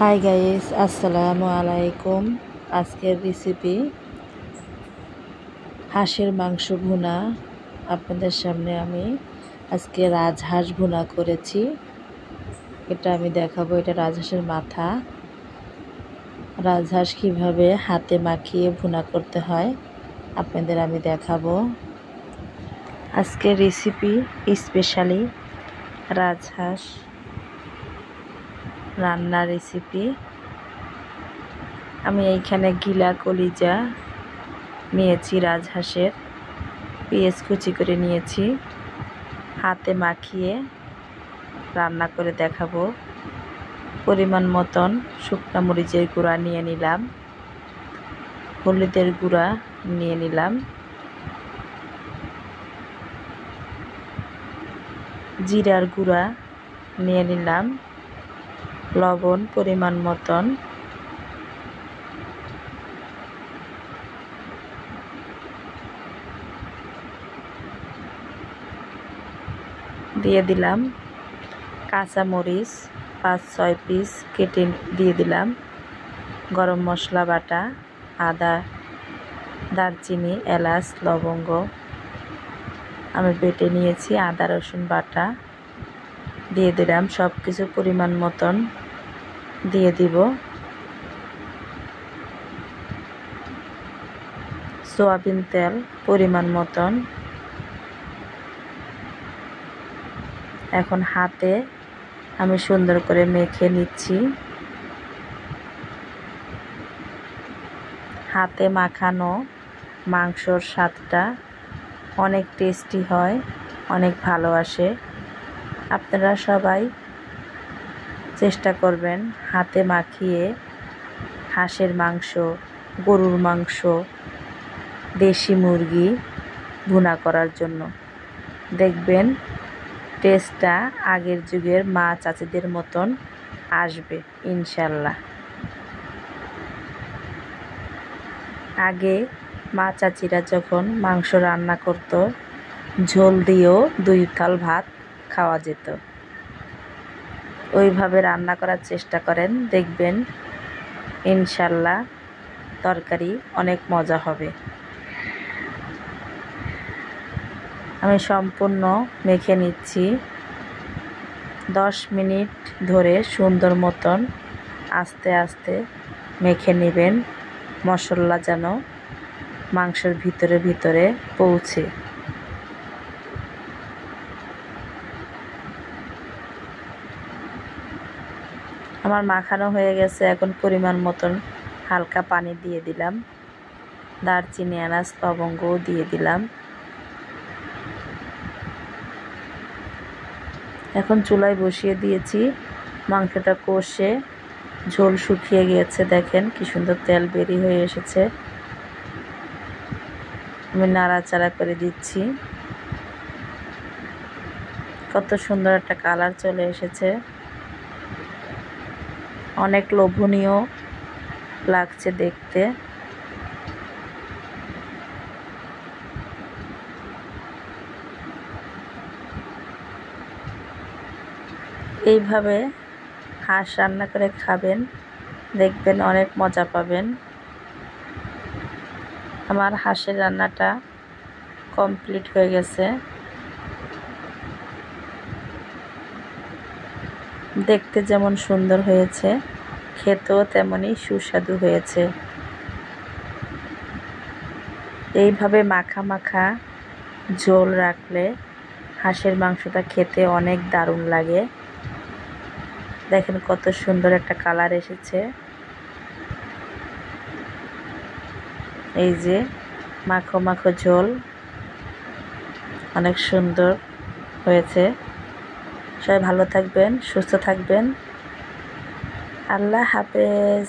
Hi guys, আসসালামু আলাইকুম। আজকের রেসিপি হাঁসের মাংস ভুনা। আপনাদের সামনে আমি আজকে রাজহাঁস ভুনা করেছি। এটা আমি দেখাবো। এটা রাজহাঁসের মাথা। রাজহাঁস কিভাবে হাতে মাখিয়ে ভুনা করতে হয় আপনাদের আমি দেখাবো। আজকের রেসিপি স্পেশালি রাজহাঁস রান্নার রেসিপি। আমি এইখানে গিলা কলিজা নিয়েছি রাজহাঁসের, পেঁয়াজ কুচি করে নিয়েছি, হাতে মাখিয়ে রান্না করে দেখাবো। পরিমাণ মতন শুকনো মরিচের গুঁড়া নিয়ে নিলাম, হলুদের গুঁড়া নিয়ে নিলাম, জিরার গুঁড়া নিয়ে নিলাম, লবণ পরিমাণ মতন, দিয়ে দিলাম কাঁচামরিচ 5-6 পিস কেটে দিয়ে দিলাম, গরম মশলা বাটা, আদা, দারচিনি, এলাচ, লবঙ্গ আমি বেটে নিয়েছি, আদা রসুন বাটা দিয়ে দিলাম। সব কিছু পরিমাণ মতন দিয়ে দিব। সয়াবিন তেল পরিমাণ মতন। এখন হাতে আমি সুন্দর করে মেখে নিচ্ছি। হাতে মাখানো মাংসর স্বাদটা অনেক টেস্টি হয়, অনেক ভালো আসে। আপনারা সবাই চেষ্টা করবেন হাতে মাখিয়ে হাঁসের মাংস, গরুর মাংস, দেশি মুরগি ভুনা করার জন্য। দেখবেন টেস্টটা আগের যুগের মা চাচিদের মতন আসবে ইনশাল্লাহ। আগে মা চাচিরা যখন মাংস রান্না করত, ঝোল দিয়েও 2 থাল ভাত খাওয়া যেত। ওইভাবে রান্না করার চেষ্টা করেন, দেখবেন ইনশাল্লাহ তরকারি অনেক মজা হবে। আমি সম্পূর্ণ মেখে নিচ্ছি। 10 মিনিট ধরে সুন্দর মতন আস্তে আস্তে মেখে নেবেন, মশলা যেন মাংসের ভিতরে ভিতরে পৌঁছে। আমার মাখানো হয়ে গেছে। এখন পরিমাণ মতন হালকা পানি দিয়ে দিলাম, দারচিনি, এলাচ, লবঙ্গ দিয়ে দিলাম। এখন চুলায় বসিয়ে দিয়েছি। মাংসটা কষে ঝোল শুকিয়ে গিয়েছে, দেখেন কি সুন্দর তেল বেরিয়ে হয়ে এসেছে। আমি নাড়াচাড়া করে দিচ্ছি। কত সুন্দর একটা কালার চলে এসেছে, অনেক লোভনীয় লাগছে দেখতে। এইভাবে হাঁস রান্না করে খাবেন, দেখবেন অনেক মজা পাবেন। আমার হাঁসের রান্নাটা কমপ্লিট হয়ে গেছে। দেখতে যেমন সুন্দর হয়েছে, খেতেও তেমনই সুস্বাদু হয়েছে। এইভাবে মাখা মাখা ঝোল রাখলে হাঁসের মাংসটা খেতে অনেক দারুণ লাগে। দেখেন কত সুন্দর একটা কালার এসেছে। এই যে মাখো মাখো ঝোল অনেক সুন্দর হয়েছে। সবাই ভালো থাকবেন, সুস্থ থাকবেন। আল্লাহ হাফেজ।